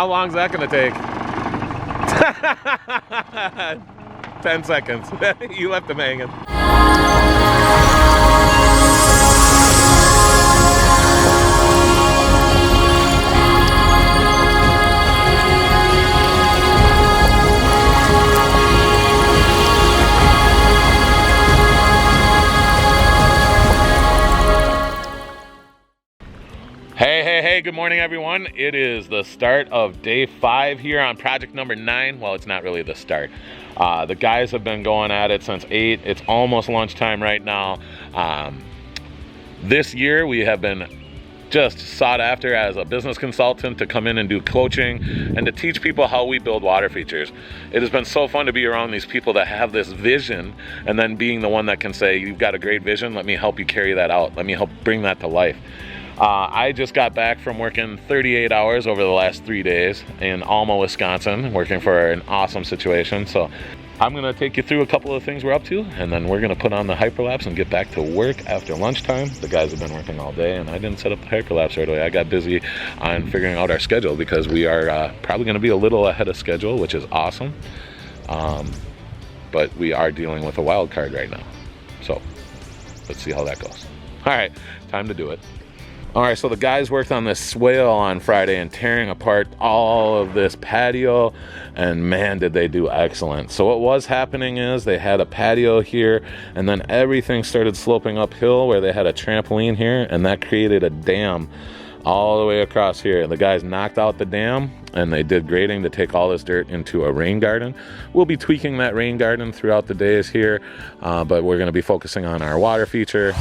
how long is that gonna take? 10 seconds. You left him hanging. Hey, good morning everyone. It is the start of day 5 here on project number 9. Well, it's not really the start. The guys have been going at it since 8. It's almost lunchtime right now. This year we have been just sought after as a business consultant to come in and do coaching and to teach people how we build water features. It has been so fun to be around these people that have this vision, and then being the one that can say, you've got a great vision, let me help you carry that out. Let me help bring that to life. I just got back from working 38 hours over the last 3 days in Alma, Wisconsin, working for an awesome situation. So I'm gonna take you through a couple of things we're up to, and then we're gonna put on the hyperlapse and get back to work after lunchtime. The guys have been working all day, and I didn't set up the hyperlapse right away. I got busy on figuring out our schedule because we are probably gonna be a little ahead of schedule, which is awesome. But we are dealing with a wild card right now. So let's see how that goes. All right, time to do it. All right, so the guys worked on this swale on Friday and tearing apart all of this patio, and man, did they do excellent. So what was happening is they had a patio here, and then everything started sloping uphill where they had a trampoline here, and that created a dam all the way across here. The guys knocked out the dam, and they did grading to take all this dirt into a rain garden. We'll be tweaking that rain garden throughout the days here, but we're gonna be focusing on our water feature.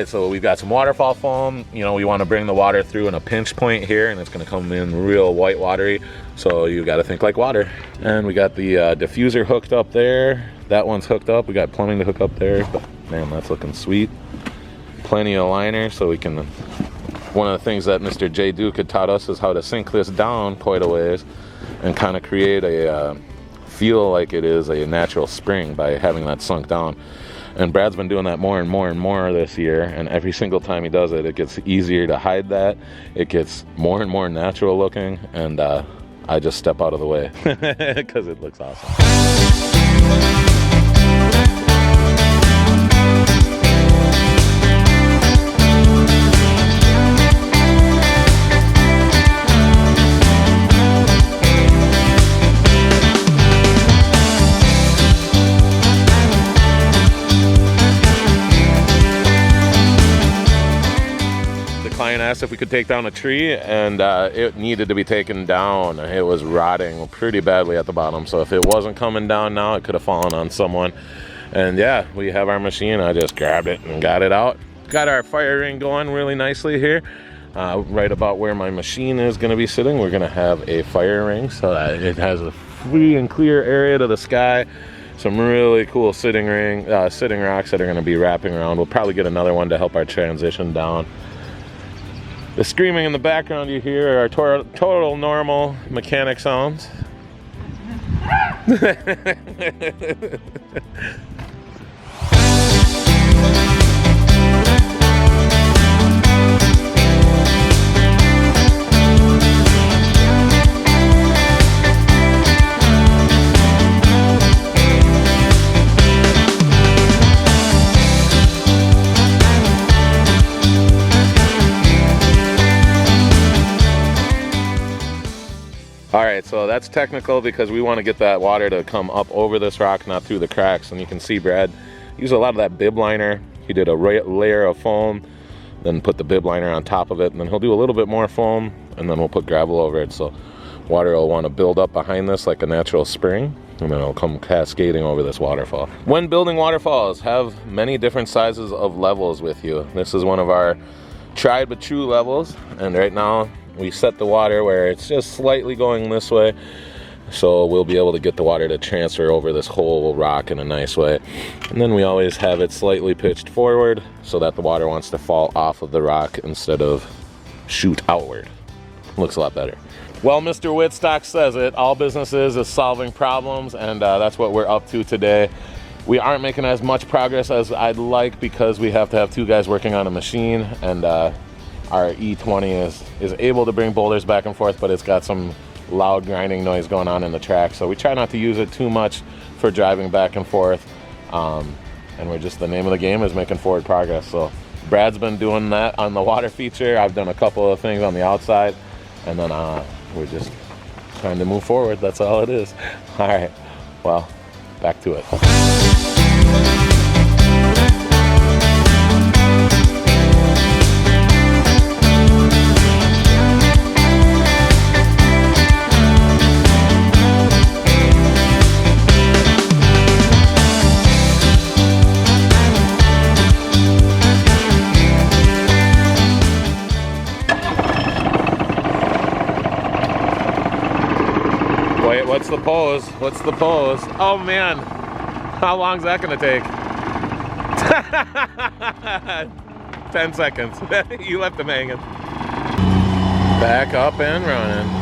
So we've got some waterfall foam. You know, we want to bring the water through in a pinch point here, and it's going to come in real white watery. So you got to think like water. And we got the diffuser hooked up there. That one's hooked up. We got plumbing to hook up there. But man, that's looking sweet. Plenty of liner, so we can. One of the things that Mr. J. Duke had taught us is how to sink this down quite a ways and kind of create a feel like it is a natural spring by having that sunk down. And Brad's been doing that more and more and more this year, and every single time he does it, it gets easier to hide that. It gets more and more natural looking, and I just step out of the way because it looks awesome. Asked if we could take down a tree, and it needed to be taken down. It was rotting pretty badly at the bottom, so if it wasn't coming down now, it could have fallen on someone. And yeah, we have our machine. I just grabbed it and got it out. Got our fire ring going really nicely here. Right about where my machine is going to be sitting, we're going to have a fire ring so that it has a free and clear area to the sky. Some really cool sitting rocks that are going to be wrapping around. We'll probably get another one to help our transition down. The screaming in the background you hear are total normal mechanic sounds. All right, so that's technical because we want to get that water to come up over this rock, not through the cracks. And you can see Brad used a lot of that bib liner. He did a layer of foam, then put the bib liner on top of it, and then he'll do a little bit more foam, and then we'll put gravel over it. So water will want to build up behind this like a natural spring, and then it'll come cascading over this waterfall. When building waterfalls, have many different sizes of levels with you. This is one of our tried but true levels, and right now we set the water where it's just slightly going this way. so we'll be able to get the water to transfer over this whole rock in a nice way. And then we always have it slightly pitched forward so that the water wants to fall off of the rock instead of shoot outward. Looks a lot better. Well, Mr. Whitstock says it, all businesses is solving problems, and that's what we're up to today. We aren't making as much progress as I'd like because we have to have 2 guys working on a machine, and our E20 is able to bring boulders back and forth, but it's got some loud grinding noise going on in the track, so we try not to use it too much for driving back and forth, and we're just, the name of the game is making forward progress. So Brad's been doing that on the water feature. I've done a couple of things on the outside, and then we're just trying to move forward. That's all it is. All right, well, back to it. Wait, what's the pose? What's the pose? Oh man, how long's that gonna take? 10 seconds. You left him hanging. Back up and running.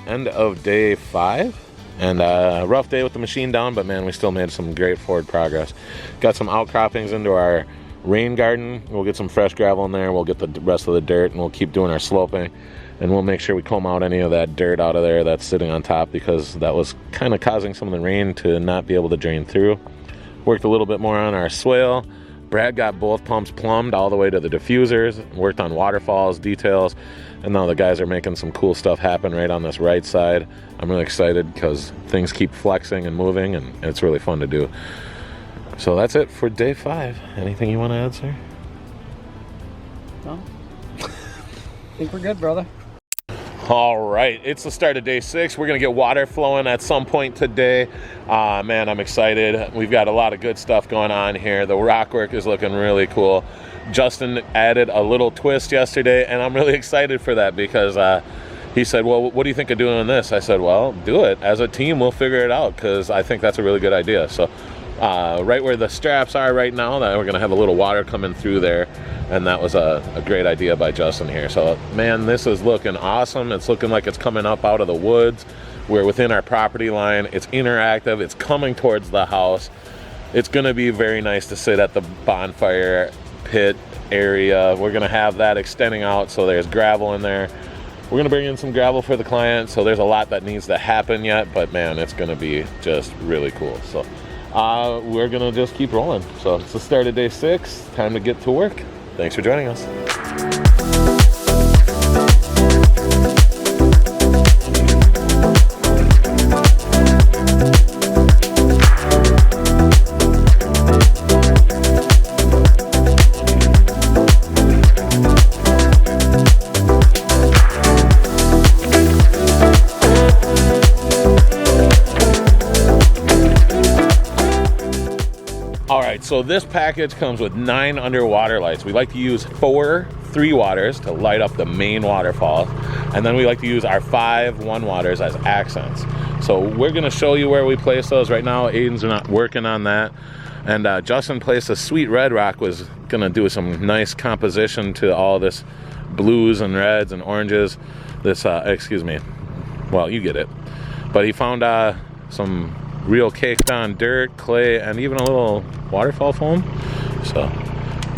End of day 5, and a rough day with the machine down, but man, we still made some great forward progress. Got some outcroppings into our rain garden. We'll get some fresh gravel in there. We'll get the rest of the dirt, and we'll keep doing our sloping, and we'll make sure we comb out any of that dirt out of there that's sitting on top, because that was kind of causing some of the rain to not be able to drain through. Worked a little bit more on our swale. Brad got both pumps plumbed all the way to the diffusers, worked on waterfalls, details, and now the guys are making some cool stuff happen right on this right side. I'm really excited because things keep flexing and moving, and it's really fun to do. So that's it for day 5. Anything you want to add, sir? No. I think we're good, brother. All right, it's the start of day 6. We're gonna get water flowing at some point today. Man, I'm excited. We've got a lot of good stuff going on here. The rock work is looking really cool. Justin added a little twist yesterday, and I'm really excited for that because he said, well, what do you think of doing this? I said, well, do it. As a team, we'll figure it out, because I think that's a really good idea. So right where the straps are right now, that we're gonna have a little water coming through there, and that was a great idea by Justin here. So man, this is looking awesome. It's looking like it's coming up out of the woods. We're within our property line. It's interactive. It's coming towards the house. It's gonna be very nice to sit at the bonfire pit area. We're gonna have that extending out, so there's gravel in there. We're gonna bring in some gravel for the client, so there's a lot that needs to happen yet, but man, it's gonna be just really cool. So we're gonna just keep rolling. So it's the start of day 6, time to get to work. Thanks for joining us. So this package comes with 9 underwater lights. We like to use 4 3 waters to light up the main waterfall, and then we like to use our 5 1 waters as accents. So we're gonna show you where we place those right now. Aiden's not working on that, and Justin placed a sweet red rock, was gonna do some nice composition to all this blues and reds and oranges. This excuse me, well, you get it, but he found some real caked on dirt, clay, and even a little waterfall foam. So,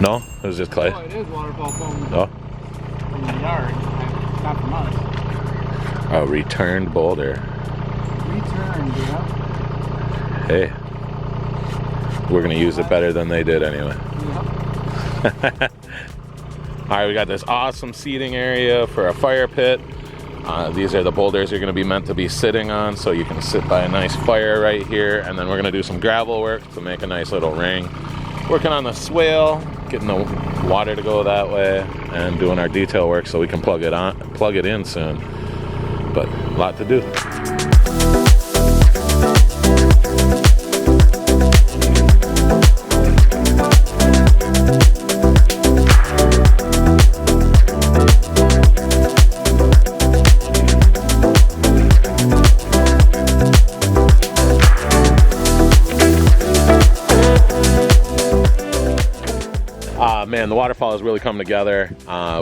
no, it was just clay. Oh, it is waterfall foam. Oh. From the yard, not from us. A returned boulder. Returned, yeah. Hey, we're gonna use it better than they did anyway. Yep. All right, we got this awesome seating area for a fire pit. These are the boulders you're going to be meant to be sitting on, so you can sit by a nice fire right here. And then we're going to do some gravel work to make a nice little ring. Working on the swale, getting the water to go that way, and doing our detail work so we can plug it in soon. But a lot to do. Man, the waterfall has really come together.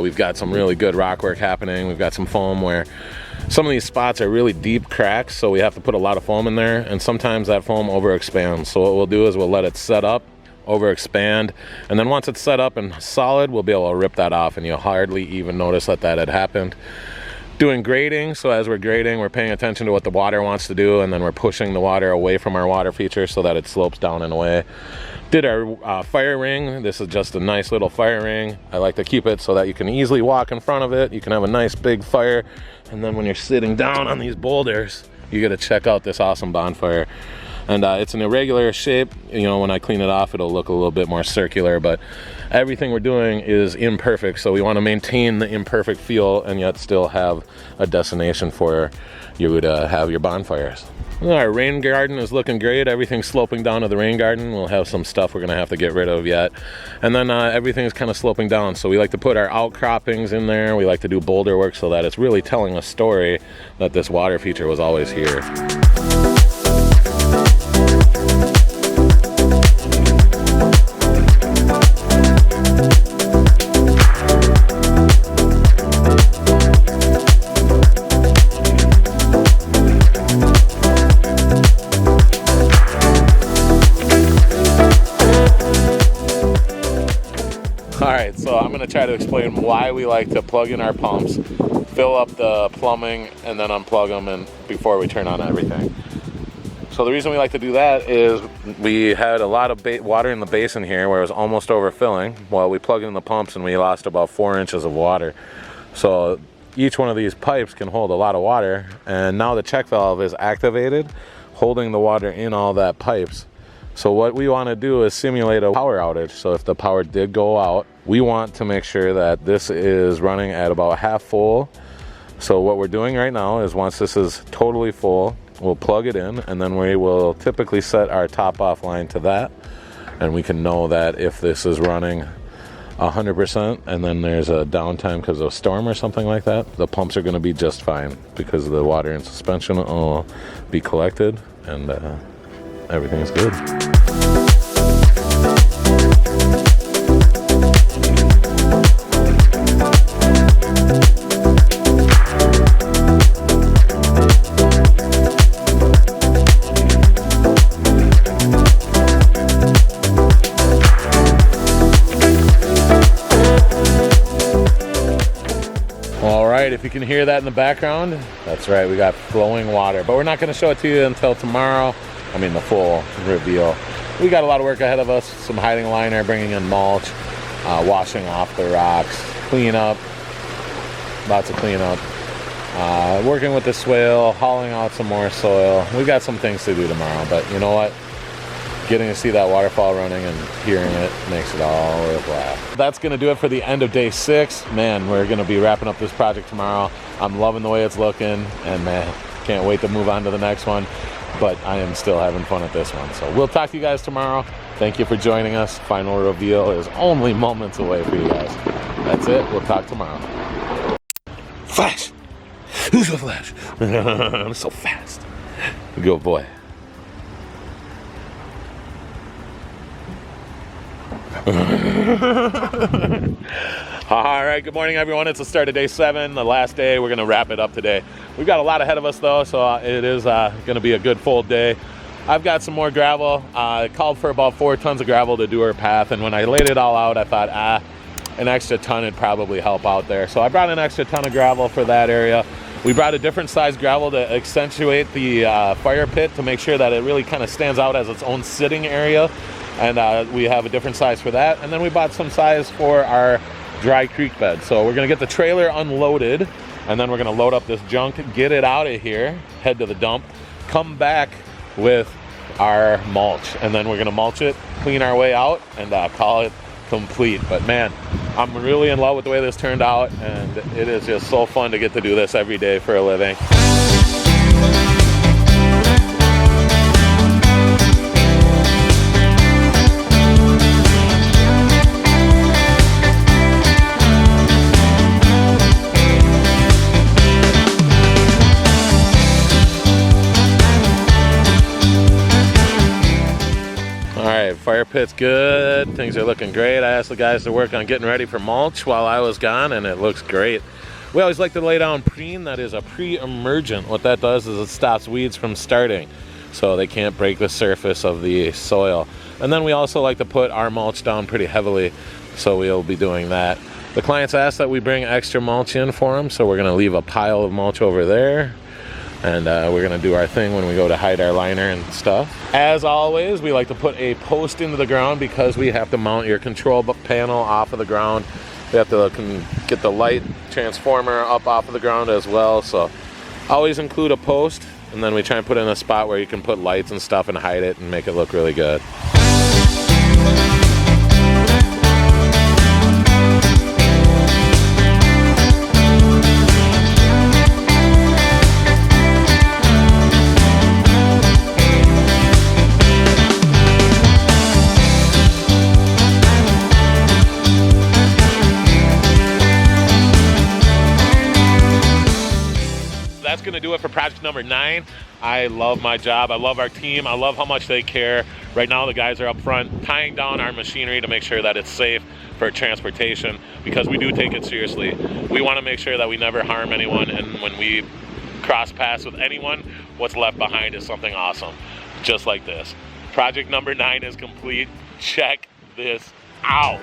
We've got some really good rock work happening. We've got some foam where some of these spots are really deep cracks, so we have to put a lot of foam in there, and sometimes that foam overexpands. So what we'll do is we'll let it set up, overexpand, and then once it's set up and solid, we'll be able to rip that off, and you'll hardly even notice that had happened. Doing grading, so as we're grading, we're paying attention to what the water wants to do, and then we're pushing the water away from our water feature so that it slopes down and away. Did our fire ring. This is just a nice little fire ring. I like to keep it so that you can easily walk in front of it. You can have a nice big fire, and then when you're sitting down on these boulders, you get to check out this awesome bonfire. And it's an irregular shape. You know, when I clean it off, it'll look a little bit more circular, but everything we're doing is imperfect, so we want to maintain the imperfect feel and yet still have a destination for you to have your bonfires. Our rain garden is looking great. Everything's sloping down to the rain garden. We'll have some stuff we're going to have to get rid of yet. And then everything's kind of sloping down, so we like to put our outcroppings in there. We like to do boulder work so that it's really telling a story that this water feature was always here. Alright, so I'm going to try to explain why we like to plug in our pumps, fill up the plumbing, and then unplug them before we turn on everything. So the reason we like to do that is we had a lot of water in the basin here where it was almost overfilling. Well, we plugged in the pumps and we lost about 4 inches of water. So each one of these pipes can hold a lot of water, and now the check valve is activated, holding the water in all that pipes. So what we want to do is simulate a power outage. So if the power did go out, we want to make sure that this is running at about half full. So what we're doing right now is once this is totally full, we'll plug it in, and then we will typically set our top off line to that. And we can know that if this is running 100% and then there's a downtime because of a storm or something like that, the pumps are going to be just fine because the water in suspension will be collected, and everything is good. Alright, if you can hear that in the background, that's right, we got flowing water, but we're not going to show it to you until tomorrow. I mean the full reveal. We got a lot of work ahead of us, some hiding liner, bringing in mulch, washing off the rocks, clean up, lots of clean up, working with the swale, hauling out some more soil. We got some things to do tomorrow, but you know what? Getting to see that waterfall running and hearing it makes it all worthwhile. That's gonna do it for the end of day 6. Man, we're gonna be wrapping up this project tomorrow. I'm loving the way it's looking, and man, can't wait to move on to the next one. But I am still having fun at this one. So we'll talk to you guys tomorrow. Thank you for joining us. Final reveal is only moments away for you guys. That's it. We'll talk tomorrow. Flash! Who's a Flash? I'm so fast. Good boy. All right, good morning everyone. It's the start of day 7, the last day. We're gonna wrap it up today. We've got a lot ahead of us though, so it is gonna be a good full day. I've got some more gravel. I called for about 4 tons of gravel to do our path, and when I laid it all out, I thought, an extra ton would probably help out there. So I brought an extra ton of gravel for that area. We brought a different size gravel to accentuate the fire pit to make sure that it really kind of stands out as its own sitting area. And we have a different size for that. And then we bought some size for our dry creek bed. So we're gonna get the trailer unloaded and then we're gonna load up this junk, get it out of here, head to the dump, come back with our mulch, and then we're gonna mulch it, clean our way out, and call it complete. But man, I'm really in love with the way this turned out, and it is just so fun to get to do this every day for a living. Fire pit's good, things are looking great. I asked the guys to work on getting ready for mulch while I was gone, and it looks great. We always like to lay down preen, that is a pre-emergent. What that does is it stops weeds from starting, so they can't break the surface of the soil. And then we also like to put our mulch down pretty heavily, so we'll be doing that. The clients asked that we bring extra mulch in for them, so we're gonna leave a pile of mulch over there. And we're gonna do our thing when we go to hide our liner and stuff. As always, we like to put a post into the ground because we have to mount your control panel off of the ground. We have to get the light transformer up off of the ground as well. So always include a post, and then we try and put it in a spot where you can put lights and stuff and hide it and make it look really good. That's gonna do it for project number 9. I love my job, I love our team, I love how much they care. Right now the guys are up front tying down our machinery to make sure that it's safe for transportation, because we do take it seriously. We want to make sure that we never harm anyone, and when we cross paths with anyone, what's left behind is something awesome, just like this. Project number 9 is complete. Check this out.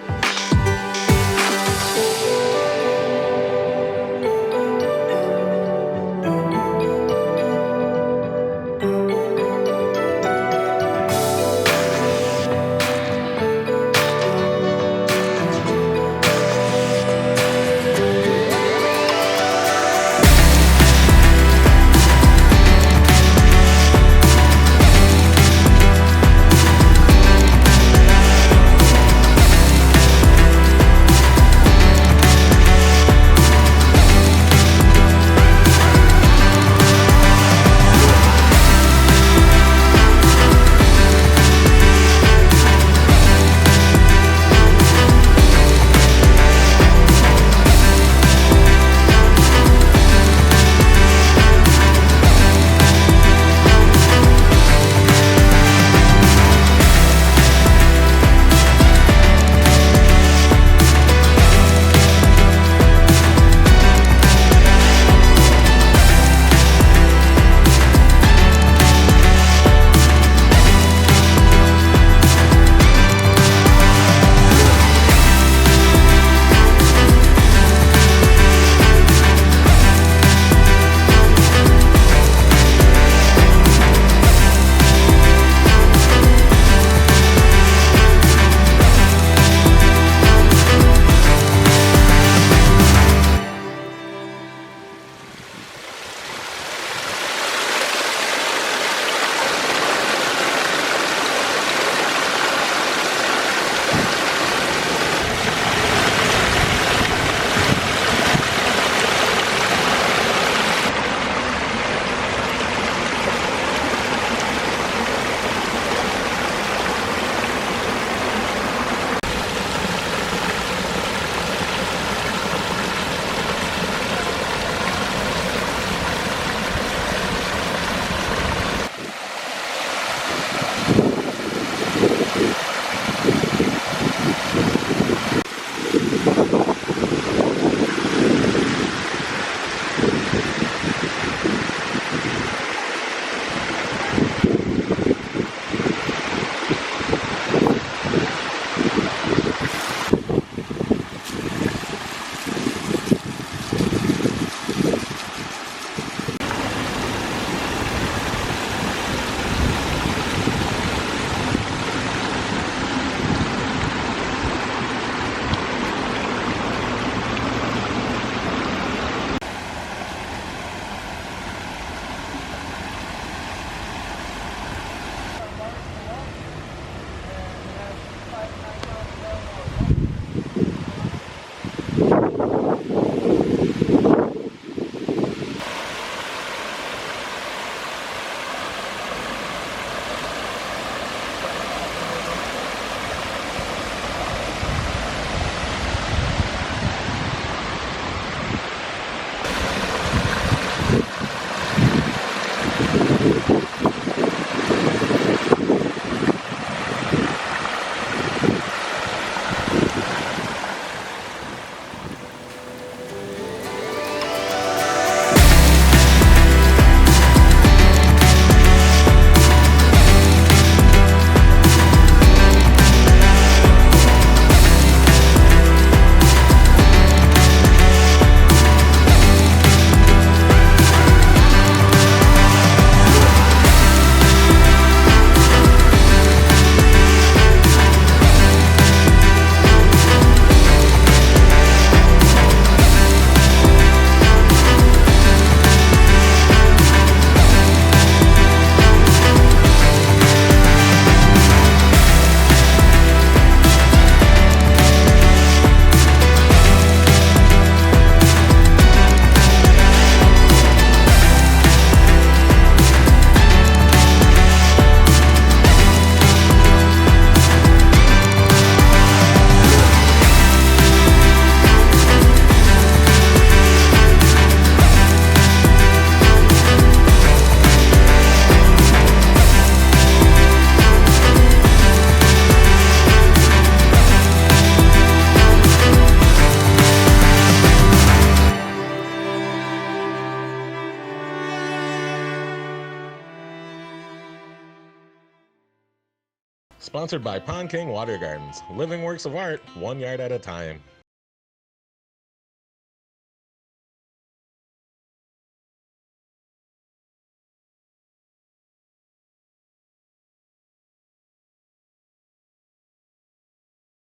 Sponsored by Pond King Water Gardens. Living works of art, 1 yard at a time.